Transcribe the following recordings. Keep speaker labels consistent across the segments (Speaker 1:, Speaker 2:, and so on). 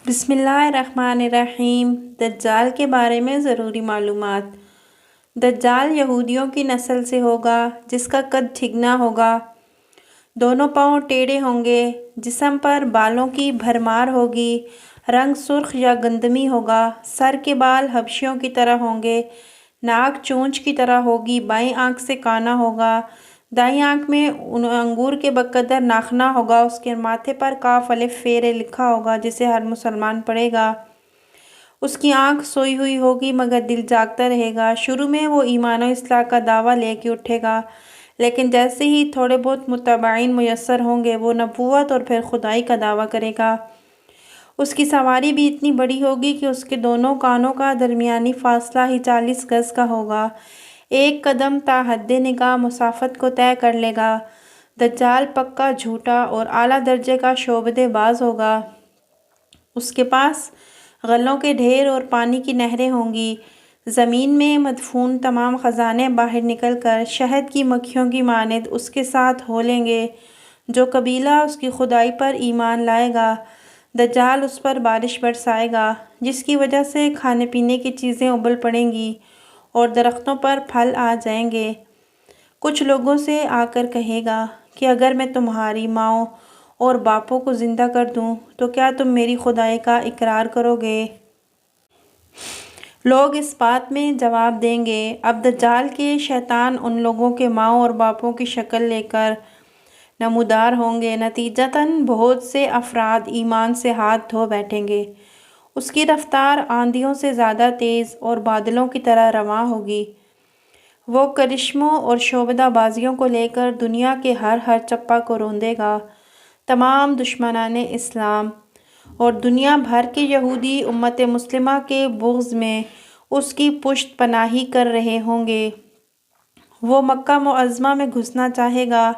Speaker 1: بسم اللہ الرحمن الرحیم۔ دجال کے بارے میں ضروری معلومات۔ دجال یہودیوں کی نسل سے ہوگا جس کا قد ٹھگنا ہوگا، دونوں پاؤں ٹیڑھے ہوں گے، جسم پر بالوں کی بھرمار ہوگی، رنگ سرخ یا گندمی ہوگا، سر کے بال حبشیوں کی طرح ہوں گے، ناک چونچ کی طرح ہوگی، بائیں آنکھ سے کانا ہوگا، دائیں آنکھ میں انگور کے بقدر ناخنا ہوگا، اس کے ماتھے پر کاف الف ف لکھا ہوگا جسے ہر مسلمان پڑھے گا، اس کی آنکھ سوئی ہوئی ہوگی مگر دل جاگتا رہے گا۔ شروع میں وہ ایمان و اصلاح کا دعویٰ لے کے اٹھے گا، لیکن جیسے ہی تھوڑے بہت متبعین میسر ہوں گے وہ نبوت اور پھر خدائی کا دعویٰ کرے گا۔ اس کی سواری بھی اتنی بڑی ہوگی کہ اس کے دونوں کانوں کا درمیانی فاصلہ ہی 40 گز کا ہوگا، ایک قدم تا حد نگاہ مسافت کو طے کر لے گا۔ دجال پکا جھوٹا اور اعلیٰ درجے کا شعبدے باز ہوگا، اس کے پاس غلوں کے ڈھیر اور پانی کی نہریں ہوں گی، زمین میں مدفون تمام خزانے باہر نکل کر شہد کی مکھیوں کی مانند اس کے ساتھ ہولیں گے۔ جو قبیلہ اس کی خدائی پر ایمان لائے گا، دجال اس پر بارش برسائے گا، جس کی وجہ سے کھانے پینے کی چیزیں ابل پڑیں گی اور درختوں پر پھل آ جائیں گے۔ کچھ لوگوں سے آ کر کہے گا کہ اگر میں تمہاری ماؤں اور باپوں کو زندہ کر دوں تو کیا تم میری خدائی کا اقرار کرو گے؟ لوگ اس بات میں جواب دیں گے، اب دجال کے شیطان ان لوگوں کے ماؤں اور باپوں کی شکل لے کر نمودار ہوں گے، نتیجتاً بہت سے افراد ایمان سے ہاتھ دھو بیٹھیں گے۔ اس کی رفتار آندھیوں سے زیادہ تیز اور بادلوں کی طرح رواں ہوگی۔ وہ کرشموں اور شعبدہ بازیوں کو لے کر دنیا کے ہر چپا کو روندے گا۔ تمام دشمنان اسلام اور دنیا بھر کے یہودی امت مسلمہ کے بغض میں اس کی پشت پناہی کر رہے ہوں گے۔ وہ مکہ معظمہ میں گھسنا چاہے گا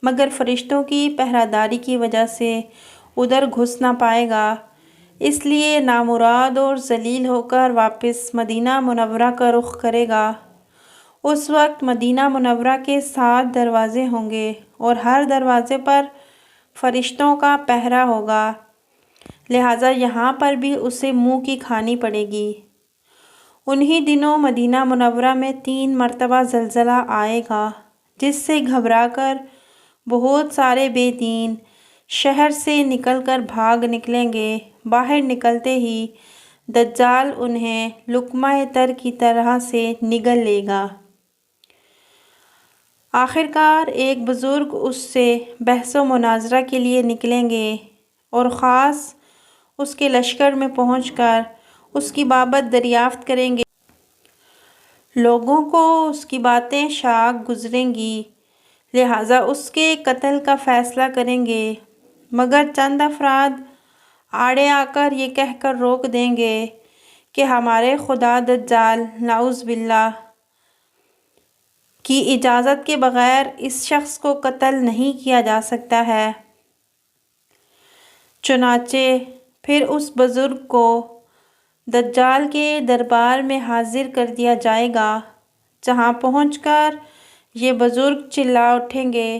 Speaker 1: مگر فرشتوں کی پہرہ داری کی وجہ سے ادھر گھس نہ پائے گا، اس لیے نامراد اور ذلیل ہو کر واپس مدینہ منورہ کا رخ کرے گا۔ اس وقت مدینہ منورہ کے 7 دروازے ہوں گے اور ہر دروازے پر فرشتوں کا پہرہ ہوگا، لہٰذا یہاں پر بھی اسے منہ کی کھانی پڑے گی۔ انہی دنوں مدینہ منورہ میں 3 مرتبہ زلزلہ آئے گا جس سے گھبرا کر بہت سارے بے دین شہر سے نکل کر بھاگ نکلیں گے۔ باہر نکلتے ہی دجال انہیں لقمہ تر کی طرح سے نگل لے گا۔ آخرکار ایک بزرگ اس سے بحث و مناظرہ کے لیے نکلیں گے اور خاص اس کے لشکر میں پہنچ کر اس کی بابت دریافت کریں گے۔ لوگوں کو اس کی باتیں شاق گزریں گی، لہٰذا اس کے قتل کا فیصلہ کریں گے، مگر چند افراد آڑے آ کر یہ کہہ کر روک دیں گے کہ ہمارے خدا دجال نعوذ باللہ کی اجازت کے بغیر اس شخص کو قتل نہیں کیا جا سکتا ہے۔ چنانچہ پھر اس بزرگ کو دجال کے دربار میں حاضر کر دیا جائے گا، جہاں پہنچ کر یہ بزرگ چلا اٹھیں گے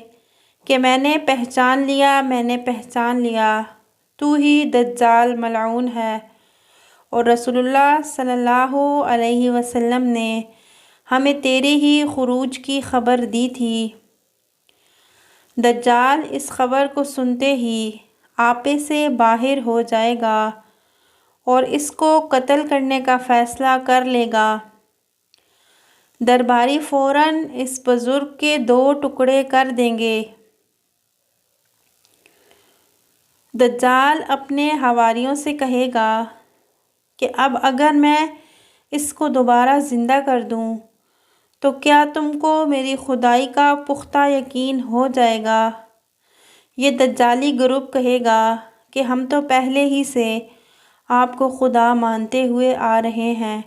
Speaker 1: کہ میں نے پہچان لیا، میں نے پہچان لیا، تو ہی دجال ملعون ہے اور رسول اللہ صلی اللہ علیہ وسلم نے ہمیں تیرے ہی خروج کی خبر دی تھی۔ دجال اس خبر کو سنتے ہی آپے سے باہر ہو جائے گا اور اس کو قتل کرنے کا فیصلہ کر لے گا۔ درباری فوراً اس بزرگ کے 2 ٹکڑے کر دیں گے۔ دجال اپنے حواریوں سے کہے گا کہ اب اگر میں اس کو دوبارہ زندہ کر دوں تو کیا تم کو میری خدائی کا پختہ یقین ہو جائے گا؟ یہ دجالی گروہ کہے گا کہ ہم تو پہلے ہی سے آپ کو خدا مانتے ہوئے آ رہے ہیں،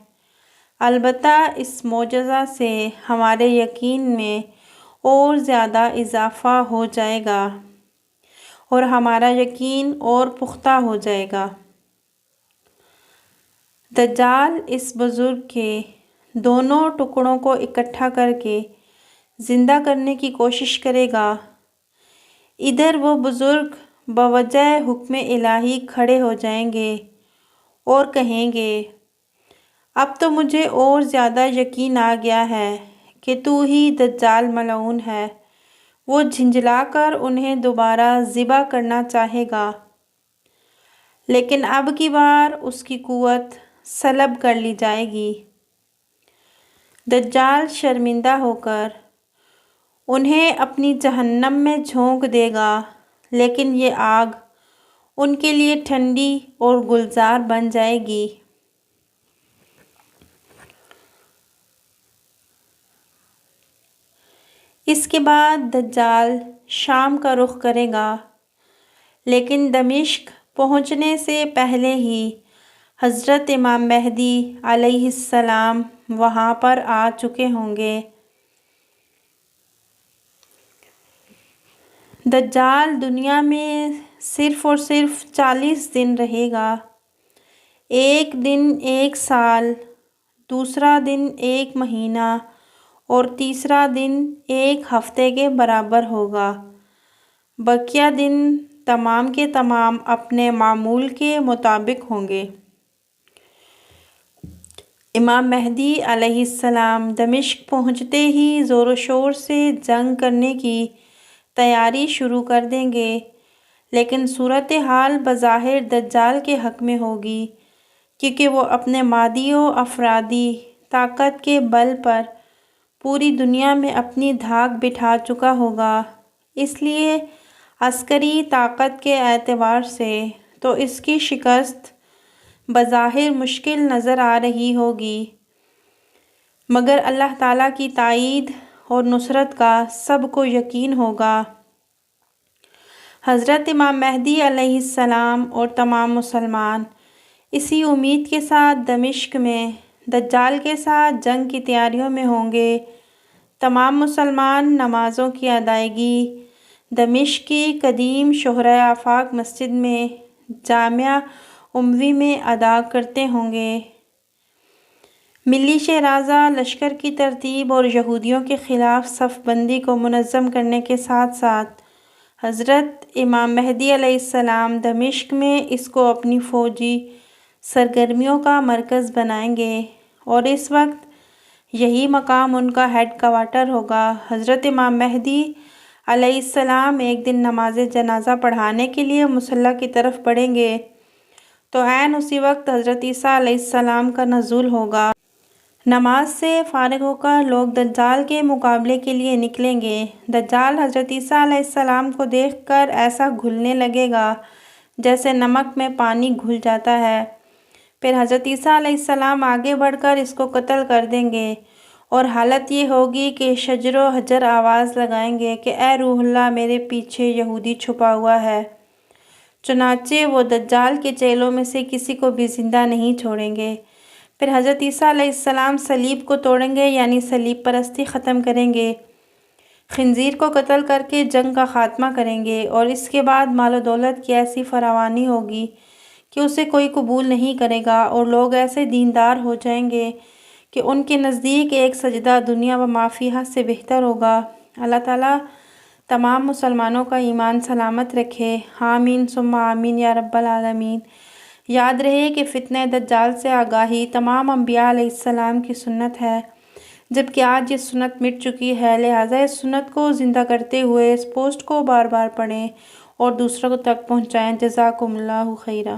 Speaker 1: البتہ اس معجزہ سے ہمارے یقین میں اور زیادہ اضافہ ہو جائے گا اور ہمارا یقین اور پختہ ہو جائے گا۔ دجال اس بزرگ کے دونوں ٹکڑوں کو اکٹھا کر کے زندہ کرنے کی کوشش کرے گا۔ ادھر وہ بزرگ بوجہ حکم الہی کھڑے ہو جائیں گے اور کہیں گے اب تو مجھے اور زیادہ یقین آ گیا ہے کہ تو ہی دجال ملعون ہے۔ وہ جھنجھلا کر انہیں دوبارہ ذبح کرنا چاہے گا، لیکن اب کی بار اس کی قوت سلب کر لی جائے گی۔ دجال شرمندہ ہو کر انہیں اپنی جہنم میں جھونک دے گا، لیکن یہ آگ ان کے لیے ٹھنڈی اور گلزار بن جائے گی۔ اس کے بعد دجال شام کا رخ کرے گا، لیکن دمشق پہنچنے سے پہلے ہی حضرت امام مہدی علیہ السلام وہاں پر آ چکے ہوں گے۔ دجال دنیا میں صرف اور صرف 40 دن رہے گا۔ ایک دن 1 سال، دوسرا دن 1 مہینہ اور تیسرا دن 1 ہفتے کے برابر ہوگا۔ بقیہ دن تمام کے تمام اپنے معمول کے مطابق ہوں گے۔ امام مہدی علیہ السلام دمشق پہنچتے ہی زور و شور سے جنگ کرنے کی تیاری شروع کر دیں گے، لیکن صورتحال بظاہر دجال کے حق میں ہوگی، کیونکہ وہ اپنے مادی و افرادی طاقت کے بل پر پوری دنیا میں اپنی دھاک بٹھا چکا ہوگا۔ اس لیے عسکری طاقت کے اعتبار سے تو اس کی شکست بظاہر مشکل نظر آ رہی ہوگی، مگر اللہ تعالیٰ کی تائید اور نصرت کا سب کو یقین ہوگا۔ حضرت امام مہدی علیہ السلام اور تمام مسلمان اسی امید کے ساتھ دمشق میں دجال کے ساتھ جنگ کی تیاریوں میں ہوں گے۔ تمام مسلمان نمازوں کی ادائیگی دمشق کی قدیم شہرۂ آفاق مسجد میں جامع اموی میں ادا کرتے ہوں گے۔ ملی شہرازہ لشکر کی ترتیب اور یہودیوں کے خلاف صف بندی کو منظم کرنے کے ساتھ ساتھ حضرت امام مہدی علیہ السلام دمشق میں اس کو اپنی فوجی سرگرمیوں کا مرکز بنائیں گے اور اس وقت یہی مقام ان کا ہیڈ کوارٹر ہوگا۔ حضرت امام مہدی علیہ السلام ایک دن نماز جنازہ پڑھانے کے لیے مصلی کی طرف بڑھیں گے تو عین اسی وقت حضرت عیسیٰ علیہ السلام کا نزول ہوگا۔ نماز سے فارغ ہو کر لوگ دجال کے مقابلے کے لیے نکلیں گے۔ دجال حضرت عیسیٰ علیہ السلام کو دیکھ کر ایسا گھلنے لگے گا جیسے نمک میں پانی گھل جاتا ہے۔ پھر حضرت عیسیٰ علیہ السلام آگے بڑھ کر اس کو قتل کر دیں گے اور حالت یہ ہوگی کہ شجر و حجر آواز لگائیں گے کہ اے روح اللہ، میرے پیچھے یہودی چھپا ہوا ہے۔ چنانچہ وہ دجال کے چیلوں میں سے کسی کو بھی زندہ نہیں چھوڑیں گے۔ پھر حضرت عیسیٰ علیہ السلام صلیب کو توڑیں گے، یعنی صلیب پرستی ختم کریں گے، خنزیر کو قتل کر کے جنگ کا خاتمہ کریں گے، اور اس کے بعد مال و دولت کی ایسی فراوانی ہوگی کہ اسے کوئی قبول نہیں کرے گا، اور لوگ ایسے دیندار ہو جائیں گے کہ ان کے نزدیک ایک سجدہ دنیا و ما فیہا سے بہتر ہوگا۔ اللہ تعالیٰ تمام مسلمانوں کا ایمان سلامت رکھے، آمین ثم آمین یا رب العالمین۔ یاد رہے کہ فتنہ دجال سے آگاہی تمام انبیاء علیہ السلام کی سنت ہے، جبکہ آج یہ سنت مٹ چکی ہے، لہٰذا اس سنت کو زندہ کرتے ہوئے اس پوسٹ کو بار بار پڑھیں اور دوسروں تک پہنچائیں۔ جزاکم اللہ خیرا۔